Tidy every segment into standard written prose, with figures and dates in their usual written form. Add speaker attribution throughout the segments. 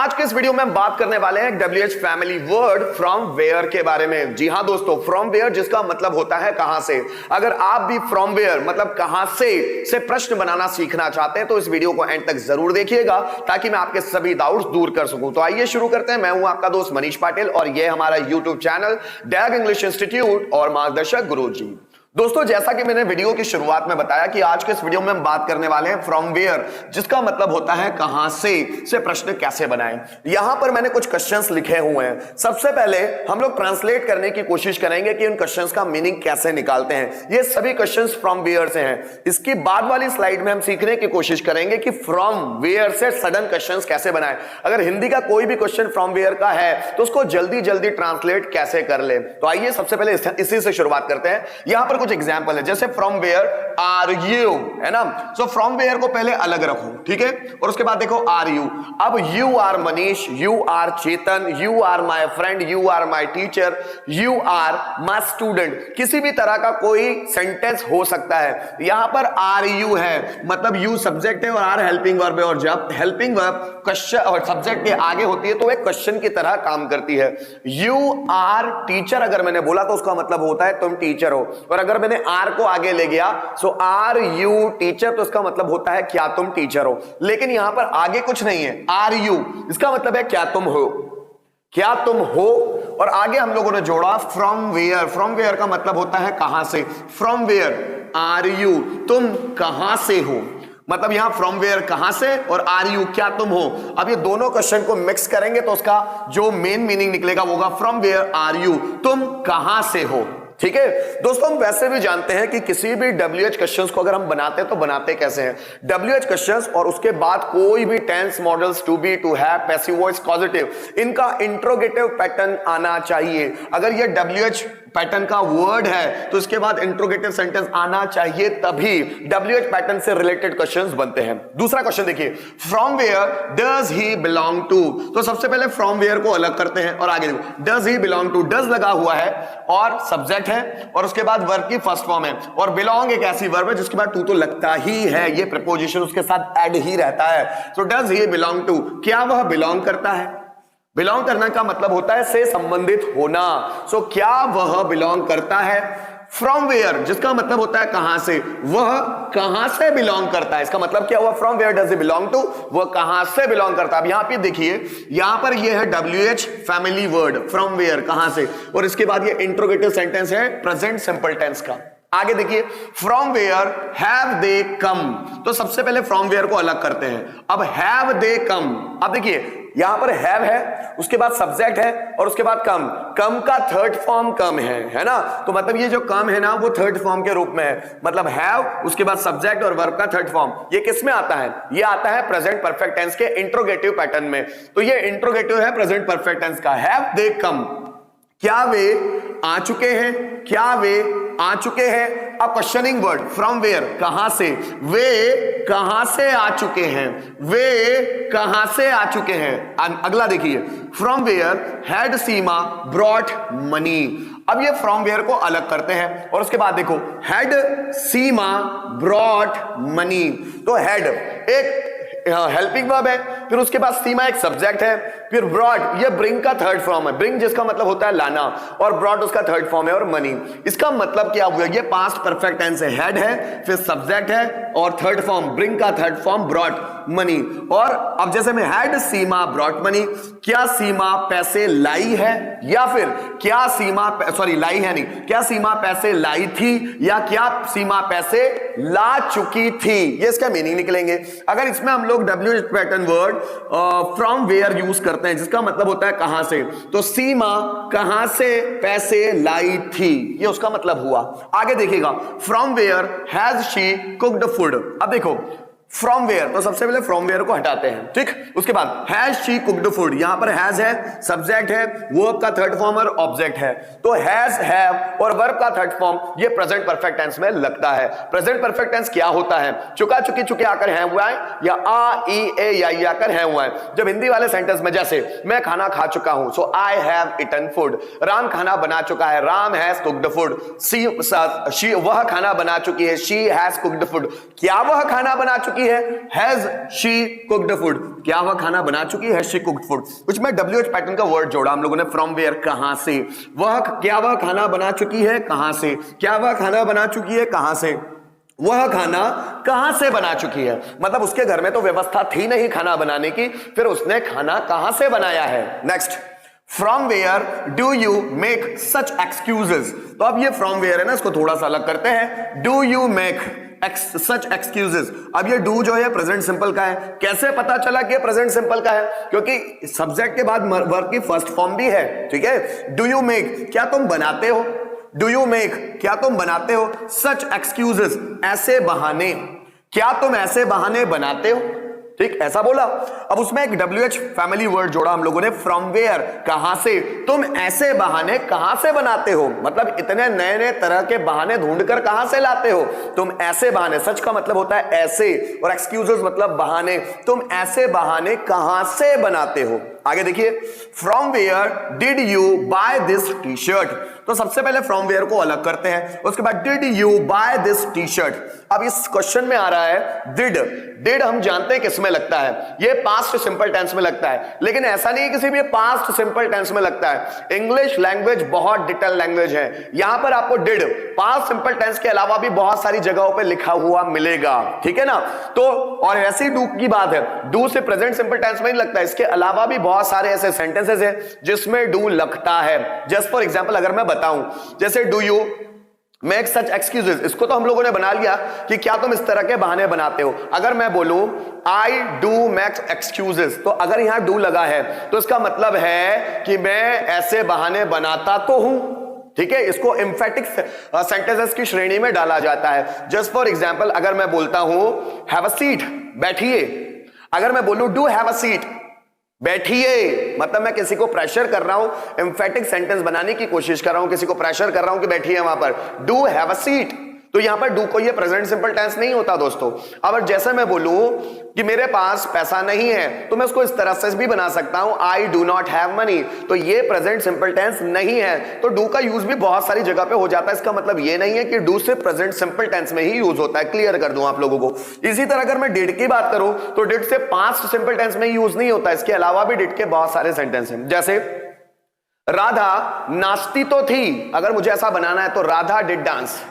Speaker 1: आज के इस वीडियो में हम बात करने वाले हैं WH family word from where के बारे में। जी हां दोस्तों, फ्रॉम वेयर जिसका मतलब होता है कहां से। अगर आप भी फ्रॉम वेयर मतलब कहां से प्रश्न बनाना सीखना चाहते हैं तो इस वीडियो को एंड तक जरूर देखिएगा ताकि मैं आपके सभी डाउट्स दूर कर सकूं। तो आइए शुरू करते हैं। मैं हूं आपका दोस्त मनीष पाटिल और यह हमारा यूट्यूब चैनल डैग इंग्लिश इंस्टीट्यूट और मार्गदर्शक गुरुजी। दोस्तों, जैसा कि मैंने वीडियो की शुरुआत में बताया कि आज के इस वीडियो में हम बात करने वाले हैं फ्रॉम वेयर जिसका मतलब होता है कहां से प्रश्न कैसे बनाएं। यहां पर मैंने कुछ क्वेश्चंस लिखे हुए हैं। सबसे पहले हम लोग ट्रांसलेट करने की कोशिश करेंगे कि उन क्वेश्चंस का मीनिंग कैसे निकालते हैं। ये सभी क्वेश्चंस फ्रॉम वेयर से हैं। इसकी बाद वाली स्लाइड में हम सीखने की कोशिश करेंगे कि फ्रॉम वेयर से सडन क्वेश्चंस कैसे बनाएं। अगर हिंदी का कोई भी क्वेश्चन फ्रॉम वेयर का है तो उसको जल्दी जल्दी ट्रांसलेट कैसे कर ले। तो आइए सबसे पहले इसी से शुरुआत करते हैं। यहां पर कुछ एग्जांपल है, जैसे फ्रॉम वेयर आर यू, है ना। सो फ्रॉम वेयर को पहले अलग रखो, ठीक है, और उसके बाद देखो आर यू। अब you are Manish, you are Chetan, you are my friend, you are my teacher, you are my student. किसी भी तरह का कोई सेंटेंस हो सकता है। यहां पर आर यू है मतलब यू सब्जेक्ट है और आर हेल्पिंग वर्ब है, और जब हेल्पिंग वर्ब क्वेश्चन और सब्जेक्ट के आगे होती है तो एक क्वेश्चन की तरह काम करती है। यू आर टीचर अगर मैंने बोला तो उसका मतलब होता है तुम टीचर हो, और अगर मैंने आर को आगे ले गया सो आर यू टीचर तो इसका मतलब होता है क्या तुम टीचर हो। लेकिन यहां पर आगे कुछ नहीं है, आर यू इसका मतलब है क्या तुम हो, क्या तुम हो, और आगे हम लोगों ने जोड़ा फ्रॉम वेयर। फ्रॉम वेयर का मतलब होता है कहां से। फ्रॉम वेयर आर यू, तुम कहां से हो, मतलब यहां फ्रॉम वेयर कहां से और आर यू क्या तुम हो। अब ये दोनों क्वेश्चन को मिक्स करेंगे तो उसका जो मेन मीनिंग निकलेगा वो होगा फ्रॉम वेयर आर यू, तुम कहां से हो। ठीक है दोस्तों, हम वैसे भी जानते हैं कि किसी भी WH क्वेश्चंस को अगर हम बनाते हैं तो बनाते कैसे हैं। WH क्वेश्चंस और उसके बाद कोई भी tense modals to be, to have, passive voice, positive, इनका इंट्रोगेटिव पैटर्न आना चाहिए। अगर ये WH पैटर्न का वर्ड है तो इसके बाद इंट्रोगेटिव सेंटेंस आना चाहिए, तभी WH पैटर्न से रिलेटेड क्वेश्चंस बनते हैं। दूसरा क्वेश्चन देखिए, from where does he belong to. तो सबसे पहले फ्रॉम वेयर को अलग करते हैं और आगे देखो, does he belong to, does लगा हुआ है और सब्जेक्ट है और उसके बाद वर्ब की फर्स्ट फॉर्म है, और बिलोंग एक ऐसी वर्ब है जिसके बाद टू तो लगता ही है, ये प्रीपोजिशन उसके साथ ऐड ही रहता है। तो डज ही बिलोंग टू, क्या वह बिलोंग करता है। बिलोंग करना का मतलब होता है से संबंधित होना। सो क्या वह बिलोंग करता है। फ्रॉम वेयर जिसका मतलब होता है कहां से, वह कहां से बिलोंग करता है। इसका मतलब क्या हुआ, from where does he belong to, वह कहां से बिलोंग करता है। अब यहां पे देखिए, यहां पर यह है WH family word from where कहां से, और इसके बाद ये इंट्रोगेटिव सेंटेंस है प्रेजेंट सिंपल टेंस का। आगे देखिए, from where have they come. तो सबसे पहले फ्रॉम वेयर को अलग करते हैं। अब हैव दे कम, अब देखिए यहां पर हैव है, उसके बाद सब्जेक्ट है और उसके बाद कम। कम का थर्ड फॉर्म कम है ना। तो मतलब ये जो कम है ना वो थर्ड फॉर्म के रूप में है, मतलब हैव उसके बाद सब्जेक्ट और वर्ब का थर्ड फॉर्म। ये किस में आता है, ये आता है प्रेजेंट परफेक्ट टेंस के इंट्रोगेटिव पैटर्न में। तो ये इंट्रोगेटिव है प्रेजेंट परफेक्ट टेंस का। हैव दे कम, क्या वे आ चुके हैं, क्या वे आ चुके हैं। अब क्वेश्चनिंग वर्ड फ्रॉम वेयर कहां से, वे कहां से आ चुके हैं, वे कहां से आ चुके हैं। अगला देखिए, from where had Seema brought money. अब ये फ्रॉम वेयर को अलग करते हैं और उसके बाद देखो, हैड सीमा ब्रॉट मनी। तो हैड एक हेल्पिंग वर्ब है, फिर उसके बाद सीमा एक सब्जेक्ट है, फिर ब्रॉड ये ब्रिंग का थर्ड फॉर्म है। ब्रिंग जिसका मतलब होता है लाना, और ब्रॉड उसका थर्ड फॉर्म है, और मनी। इसका मतलब क्या हुआ, ये पास्ट परफेक्ट टेंस है। हेड है, फिर सब्जेक्ट है और थर्ड फॉर्म ब्रिंग का थर्ड फॉर्म ब्रॉड मनी। और अब जैसे में हैड सीमा ब्रॉट मनी, क्या सीमा पैसे लाई है, या फिर क्या सीमा लाई है नहीं, क्या सीमा पैसे लाई थी, या क्या सीमा पैसे ला चुकी थी। ये इसका मीनिंग निकलेंगे। अगर इसमें हम लोग WH pattern word from where use करते हैं जिसका मतलब होता है कहां से, तो सीमा कहां से पैसे लाई थी, ये उसका मतलब हुआ। आगे देखिएगा, from where has she cooked food. अब देखो फ्रॉम वेयर, तो सबसे पहले फ्रॉम वेयर को हटाते हैं, ठीक। उसके बाद हैज शी कुक्ड फूड, यहां पर हैज है, सब्जेक्ट है, वर्ब का थर्ड फॉर्म और ऑब्जेक्ट है। तो हैज, हैव और वर्ब का थर्ड फॉर्म ये प्रेजेंट परफेक्ट टेंस में लगता है। प्रेजेंट परफेक्ट टेंस क्या होता है, चुका चुकी चुके आकर है हुआ है, या आ ई ए या आकर है हुआ है। जब हिंदी वाले सेंटेंस में जैसे मैं खाना खा चुका हूं, so I have eaten food. Ram खाना बना चुका है, Ram has cooked food. She वह खाना बना चुकी है, शी हैज कुक्ड फूड। क्या वह खाना बना चुकी चुकी है? Has she cooked food? क्या वह खाना बना चुकी है? She cooked food. कुछ में WH पैटर्न का वर्ड जोड़ा हम लोगों ने, फ्रॉम वेयर, कहां से। क्या वह खाना बना चुकी है? कहां से? क्या वह खाना बना चुकी है? कहां से? वह खाना कहां से बना चुकी है, मतलब उसके घर में तो व्यवस्था थी नहीं खाना बनाने की, फिर उसने खाना कहां से बनाया है। Next, from where do you make such excuses? तो अब ये फ्रॉम वेयर है ना, इसको थोड़ा सा अलग करते हैं। Do you make such excuses. अब ये डू जो है प्रेजेंट सिंपल का है। कैसे पता चला कि प्रेजेंट सिंपल का है? क्योंकि सब्जेक्ट के बाद वर्ब की फर्स्ट फॉर्म भी है, ठीक है। डू यू मेक, क्या तुम बनाते हो? डू यू मेक, क्या तुम बनाते हो? सच एक्सक्यूजेस, ऐसे बहाने, क्या तुम ऐसे बहाने बनाते हो? ठीक, ऐसा बोला। अब उसमें एक WH फैमिली वर्ड जोड़ा हम लोगों ने, फ्रॉम वेयर, कहां से। तुम ऐसे बहाने कहां से बनाते हो, मतलब इतने नए नए तरह के बहाने ढूंढकर कहां से लाते हो? तुम ऐसे बहाने, सच का मतलब होता है ऐसे, और एक्सक्यूजेस मतलब बहाने। तुम ऐसे बहाने कहां से बनाते हो? आगे देखिए, from where did you buy this T shirt? तो सबसे पहले फ्रॉम वेयर को अलग करते हैं, उसके बाद did you buy this T shirt. अब इस क्वेश्चन में आ रहा है डिड। डिड हम जानते हैं किसमें लगता है, ये पास्ट सिंपल टेंस में लगता है, लेकिन ऐसा नहीं है किसी भी पास्ट सिंपल टेंस में लगता है। इंग्लिश लैंग्वेज बहुत डिटेल लैंग्वेज है, यहां पर आपको डिड पास्ट सिंपल टेंस के अलावा भी बहुत सारी जगहों पे लिखा हुआ मिलेगा, ठीक है ना। तो और ऐसी डू की बात है, डू से प्रेजेंट सिंपल टेंस में नहीं लगता, इसके अलावा भी बहुत सारे ऐसे सेंटेंसेस हैं जिसमें डू लगता है। जस्ट फॉर एग्जांपल अगर मैं बताऊं, जैसे do you make such excuses, इसको तो हम लोगों ने बना लिया कि क्या तुम इस तरह के बहाने बनाते हो। अगर मैं बोलूं आई डू मेक एक्सक्यूजेस, तो अगर यहां डू लगा है तो इसका मतलब है कि मैं ऐसे बहाने बनाता तो हूं, ठीक है। इसको एम्फेटिक सेंटेंसेस की श्रेणी में डाला जाता है। जस्ट फॉर एग्जांपल अगर मैं बोलता हूं हैव अ सीट, बैठिए, अगर मैं बोलूं डू हैव अ सीट, बैठिए, मतलब मैं किसी को प्रेशर कर रहा हूं, एम्फेटिक सेंटेंस बनाने की कोशिश कर रहा हूं, किसी को प्रेशर कर रहा हूं कि बैठिए वहां पर। डू हैव अ सीट, तो यहां पर डू को ये प्रेजेंट सिंपल टेंस नहीं होता दोस्तों। अब जैसे मैं बोलूं कि मेरे पास पैसा नहीं है, तो मैं उसको इस तरह से भी बना सकता हूं I do not have money, तो ये प्रेजेंट सिंपल टेंस नहीं है। तो डू का यूज भी बहुत सारी जगह पे हो जाता है, इसका मतलब ये नहीं है कि डू से प्रेजेंट सिंपल टेंस में ही यूज होता है। क्लियर कर दूं आप लोगों को। इसी तरह अगर मैं डिड की बात करूं तो डिड से पास्ट सिंपल टेंस में यूज नहीं होता, इसके अलावा भी डिड के बहुत सारे सेंटेंस हैं। जैसे राधा नाचती तो थी, अगर मुझे ऐसा बनाना है तो राधा डिड डांस,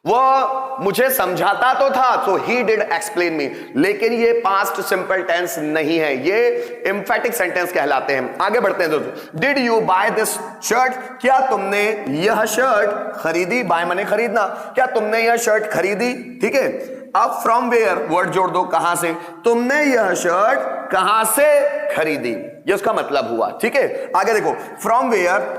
Speaker 1: वो मुझे समझाता तो था, तो ही डिड एक्सप्लेन मी, लेकिन ये पास्ट सिंपल टेंस नहीं है, ये एम्फेटिक सेंटेंस कहलाते हैं। आगे बढ़ते हैं दोस्तों। Did you buy this shirt, क्या तुमने यह शर्ट खरीदी? बाय माने खरीदना, क्या तुमने यह शर्ट खरीदी, ठीक है। अब फ्रॉम वेयर वर्ड जोड़ दो, कहां से। तुमने यह शर्ट कहां से खरीदी, ये उसका मतलब हुआ, ठीक है। आगे देखो, from where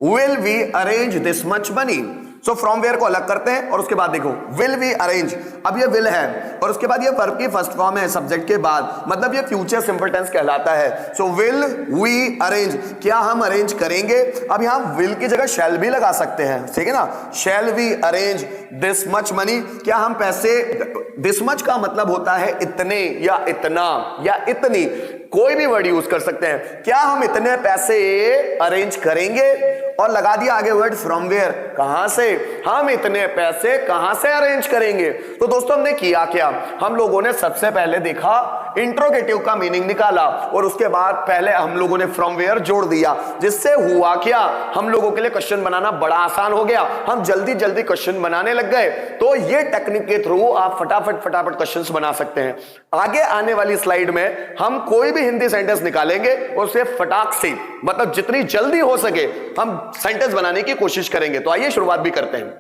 Speaker 1: will we arrange this much money. So from where को अलग करते हैं और उसके बाद देखो विल वी अरेंज, अब ये विल है और उसके बाद ये वर्ब की फर्स्ट फॉर्म है सब्जेक्ट के बाद, मतलब ये फ्यूचर सिंपल टेंस कहलाता है। सो विल वी अरेंज, क्या हम अरेंज करेंगे। अब यहां विल की जगह शैल भी लगा सकते हैं, ठीक है ना। Shall we arrange this much money, क्या हम पैसे, दिस मच का मतलब होता है इतने या इतना या इतनी, कोई भी वर्ड यूज कर सकते हैं। क्या हम इतने पैसे अरेंज करेंगे, और लगा दिया आगे वर्ड फ्रॉम वेयर, कहां से, हम इतने पैसे कहां से अरेंज करेंगे। तो दोस्तों हमने किया क्या, हम लोगों ने सबसे पहले देखा इंट्रोगेटिव का मीनिंग निकाला और उसके बाद पहले हम लोगों ने फ्रॉम वेयर जोड़ दिया, जिससे हुआ क्या, हम लोगों के लिए क्वेश्चन बनाना बड़ा आसान हो गया, हम जल्दी जल्दी क्वेश्चन बनाने लग गए। तो ये टेक्निक के थ्रू आप फटाफट फटाफट क्वेश्चंस बना सकते हैं। आगे आने वाली स्लाइड में हम कोई भी हिंदी सेंटेंस निकालेंगे और उसे फटाक से, मतलब जितनी जल्दी हो सके हम सेंटेंस बनाने की कोशिश करेंगे। तो आइए शुरुआत भी करते हैं।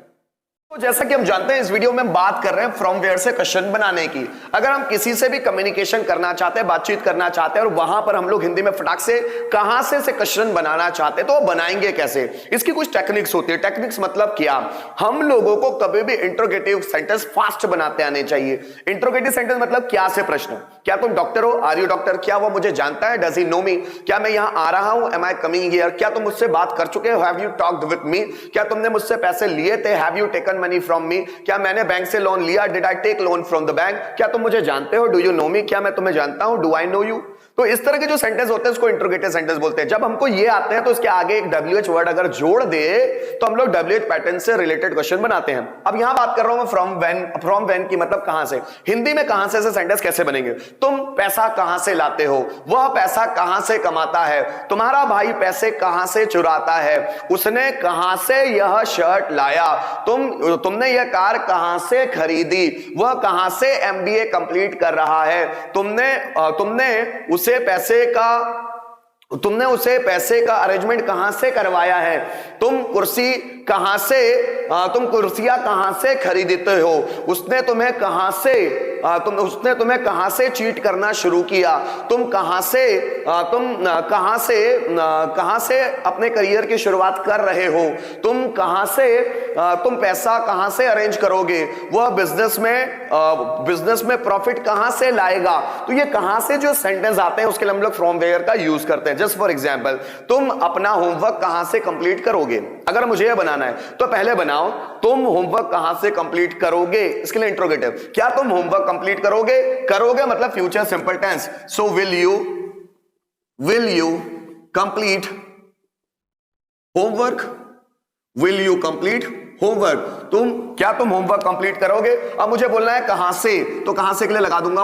Speaker 1: तो जैसा कि हम जानते हैं इस वीडियो में बात कर रहे हैं फ्रॉम वेयर से क्वेश्चन बनाने की। अगर हम किसी से भी कम्युनिकेशन करना चाहते हैं, बातचीत करना चाहते हैं और वहां पर हम लोग हिंदी में फटाक से कहां से क्वेश्चन बनाना चाहते हैं, तो बनाएंगे कैसे, इसकी कुछ टेक्निक्स होती है। टेक्निक्स मतलब क्या, हम लोगों को कभी भी इंट्रोगेटिव सेंटेंस फास्ट बनाते आने चाहिए। इंट्रोगेटिव सेंटेंस मतलब क्या से प्रश्न, क्या तुम डॉक्टर हो, आर यू डॉक्टर, क्या वो मुझे जानता है, डज ही नो मी, क्या मैं यहां आ रहा हूं, एम आई कमिंग हियर, क्या तुम मुझसे बात कर चुके हो, have you talked with me, क्या तुमने मुझसे पैसे लिए थे, have you taken money from me, क्या मैंने बैंक से लोन लिया, did I take loan from the bank, क्या तुम मुझे जानते हो, डू यू नो मी, क्या मैं तुम्हें जानता हूं, डू आई नो यू। तो इस तरह के जो सेंटेंस होते हैं उसको इंट्रोगेटिव सेंटेंस बोलते हैं। जब हमको ये आते हैं तो उसके आगे एक WH वर्ड अगर जोड़ दे तो हम लोग WH पैटर्न से रिलेटेड क्वेश्चन बनाते हैं। अब यहां बात कर रहा हूं मैं फ्रॉम व्हेन की, मतलब कहां से। हिंदी में कहां से सेंटेंस कैसे बनेंगे? तुम पैसा कहां से लाते हो, वह पैसा कहां से कमाता है, तुम्हारा भाई पैसे कहां से चुराता है, उसने कहां से यह शर्ट लाया, तुमने यह कार कहां से खरीदी, वह कहां से MBA कंप्लीट कर रहा है, तुमने उसे पैसे का अरेंजमेंट कहां से करवाया है, तुम कुर्सियां कहां से खरीदते हो, उसने तुम्हें कहां से चीट करना शुरू किया, तुम कहां से अपने करियर की शुरुआत कर रहे हो, तुम पैसा कहां से अरेंज करोगे, वह बिजनेस में प्रॉफिट कहां से लाएगा। तो ये कहां से जो सेंटेंस आते हैं उसके लिए हम लोग फ्रॉम वेयर का यूज करते हैं। जस्ट फॉर एग्जांपल, तुम अपना होमवर्क कहां से कंप्लीट करोगे। अगर मुझे यह बनाना है तो पहले बनाओ तुम होमवर्क कहां से कंप्लीट करोगे, इसके लिए इंट्रोगेटिव। क्या तुम होमवर्क कंप्लीट करोगे मतलब future simple tense. So will you complete homework, will you complete homework, क्या तुम होमवर्क कंप्लीट करोगे। अब मुझे बोलना है कहां से, तो कहां से के लिए लगा दूंगा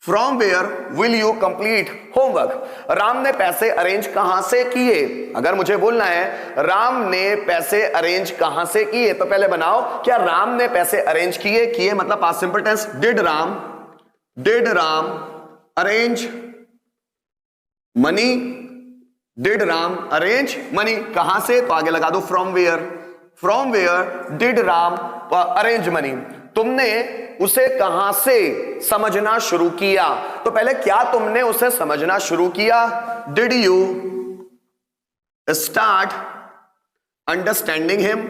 Speaker 1: from where will you complete homework. Ram ने पैसे अरेंज कहां से किए। अगर मुझे बोलना है राम ने पैसे अरेंज कहां से किए, तो पहले बनाओ क्या राम ने पैसे अरेंज किए मतलब past simple tense. Did Ram arrange money, did Ram arrange money, कहां से, तो आगे लगा दो from where did Ram arrange money. तुमने उसे कहां से समझना शुरू किया, तो पहले क्या तुमने उसे समझना शुरू किया। Did you start understanding him,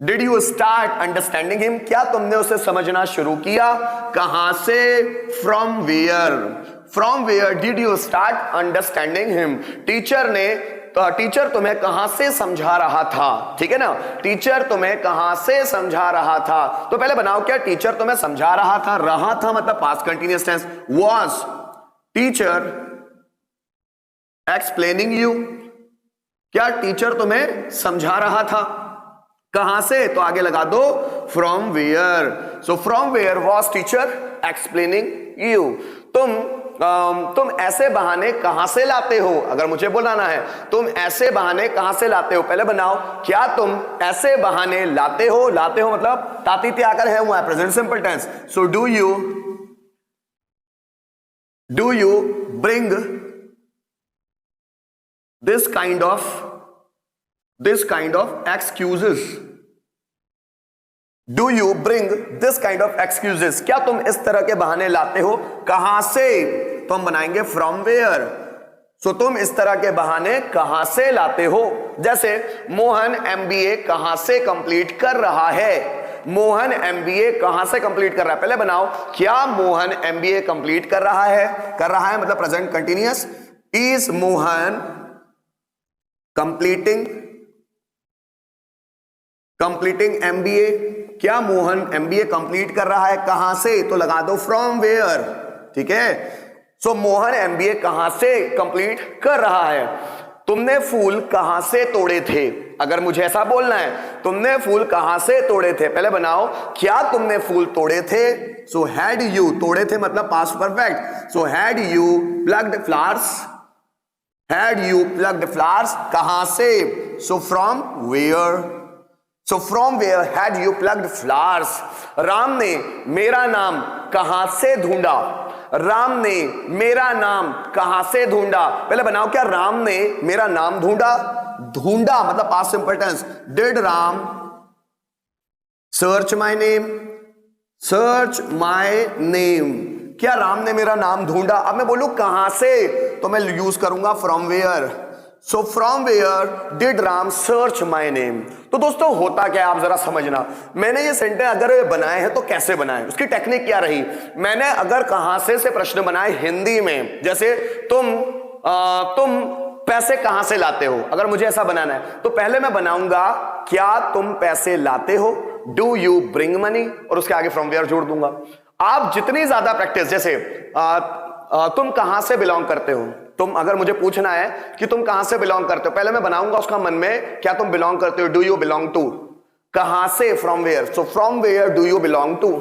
Speaker 1: did you start understanding him, क्या तुमने उसे समझना शुरू किया, कहां से, from where did you start understanding him. Teacher तुम्हें कहां से समझा रहा था, ठीक है ना, टीचर तुम्हें कहां से समझा रहा था। तो पहले बनाओ क्या टीचर तुम्हें समझा रहा था मतलब past continuous tense. Was teacher explaining you, क्या टीचर तुम्हें समझा रहा था, कहां से, तो आगे लगा दो from where. So from where was teacher explaining you. तुम ऐसे बहाने कहां से लाते हो। अगर मुझे बुलाना है तुम ऐसे बहाने कहां से लाते हो, पहले बनाओ क्या तुम ऐसे बहाने लाते हो मतलब तातीते आकर है हुआ है present simple tense. So do you bring this kind of excuses, do you bring this kind of excuses, क्या तुम इस तरह के बहाने लाते हो, कहां से, तो हम बनाएंगे फ्रॉम वेयर। सो तुम इस तरह के बहाने कहां से लाते हो। जैसे मोहन MBA कहां से कंप्लीट कर रहा है, मोहन MBA कहां से कंप्लीट कर रहा है, पहले बनाओ क्या मोहन MBA कंप्लीट कर रहा है मतलब present continuous. Is Mohan completing MBA, क्या मोहन MBA कंप्लीट कर रहा है, कहां से, तो लगा दो फ्रॉम वेयर, ठीक है। सो मोहन MBA कहां से कंप्लीट कर रहा है। तुमने फूल कहां से तोड़े थे, अगर मुझे ऐसा बोलना है तुमने फूल कहां से तोड़े थे, पहले बनाओ क्या तुमने फूल तोड़े थे। सो हैड यू, तोड़े थे मतलब past perfect. So had you plugged flowers, कहां से, so from where had you plugged flowers. Ram ने मेरा नाम कहां से ढूंढा, राम ने मेरा नाम कहां से ढूंढा, पहले बनाओ क्या राम ने मेरा नाम ढूंढा मतलब past simple tense. Did Ram search my name, क्या राम ने मेरा नाम ढूंढा। अब मैं बोलूं कहां से, तो मैं यूज करूंगा from where. So from where did Ram search my name. तो दोस्तों होता क्या है आप जरा समझना, मैंने ये सेंटेंस अगर बनाए हैं तो कैसे बनाए, उसकी टेक्निक क्या रही। मैंने अगर कहां से प्रश्न बनाए हिंदी में, जैसे तुम पैसे कहां से लाते हो, अगर मुझे ऐसा बनाना है तो पहले मैं बनाऊंगा क्या तुम पैसे लाते हो, डू यू ब्रिंग मनी, और उसके आगे फ्रॉम वेयर जोड़ दूंगा। आप जितनी ज्यादा प्रैक्टिस, जैसे तुम कहां से बिलोंग करते हो, तुम अगर मुझे पूछना है कि तुम कहां से बिलोंग करते हो, पहले मैं बनाऊंगा उसका मन में, क्या तुम बिलोंग करते हो, डू यू बिलोंग टू, कहां से, from where, so from where do you belong to.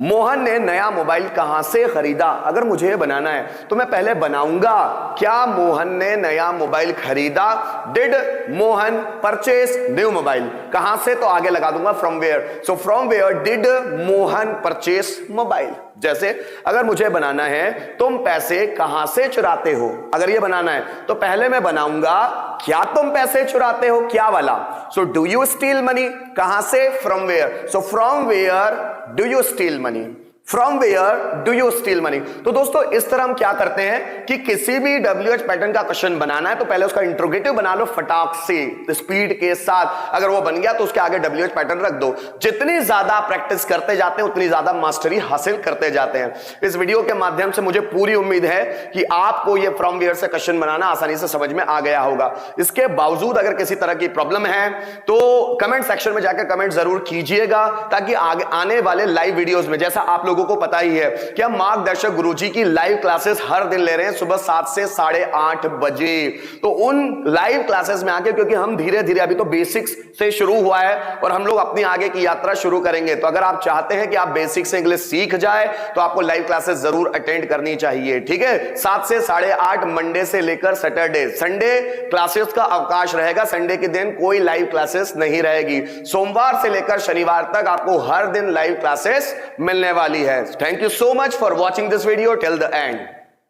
Speaker 1: Mohan ने नया मोबाइल कहां से खरीदा, अगर मुझे बनाना है तो मैं पहले बनाऊंगा, क्या मोहन ने नया मोबाइल खरीदा, did Mohan purchase new mobile, कहां से, तो आगे लगा दूंगा from where, so from where did Mohan purchase mobile. जैसे अगर मुझे बनाना है तुम पैसे कहां से चुराते हो, अगर ये बनाना है तो पहले मैं बनाऊंगा क्या तुम पैसे चुराते हो, क्या वाला, so do you steal money, कहां से, from where, so from where do you steal money, from where do you steal money. तो दोस्तों इस तरह हम क्या करते हैं कि किसी भी WH पैटर्न का क्वेश्चन बनाना है तो पहले उसका इंट्रोगेटिव बना लो फटाक से, स्पीड के साथ, अगर वो बन गया तो उसके आगे WH पैटर्न रख दो। जितनी ज्यादा प्रैक्टिस करते जाते हैं उतनी ज्यादा मास्टरी हासिल करते जाते हैं। इस वीडियो के माध्यम से मुझे पूरी उम्मीद है कि आपको ये फ्रॉम वेयर से क्वेश्चन बनाना आसानी से समझ में आ गया होगा। इसके बावजूद अगर किसी तरह की प्रॉब्लम है तो कमेंट सेक्शन में जाकर कमेंट जरूर कीजिएगा, ताकि आगे आने वाले लाइव वीडियोस में, जैसा आप लोगों को पता ही है कि हम मार्गदर्शक गुरुजी की लाइव क्लासेस हर दिन ले रहे हैं सुबह 7 से 8:30 बजे, तो उन लाइव क्लासेस में आके, क्योंकि हम धीरे धीरे, अभी तो बेसिक्स से शुरू हुआ है और हम लोग अपनी आगे की यात्रा शुरू करेंगे, तो अगर आप चाहते हैं कि आप बेसिक से इंग्लिश सीख जाए तो आपको लाइव क्लासेस जरूर अटेंड करनी चाहिए, ठीक है। 7 से 8:30 मंडे से लेकर सैटरडे, संडे क्लासेस का अवकाश रहेगा, संडे के दिन कोई लाइव क्लासेस नहीं रहेगी। सोमवार से लेकर शनिवार तक आपको हर दिन लाइव क्लासेस मिलने वाली है। Thank you so much for watching this video till the end.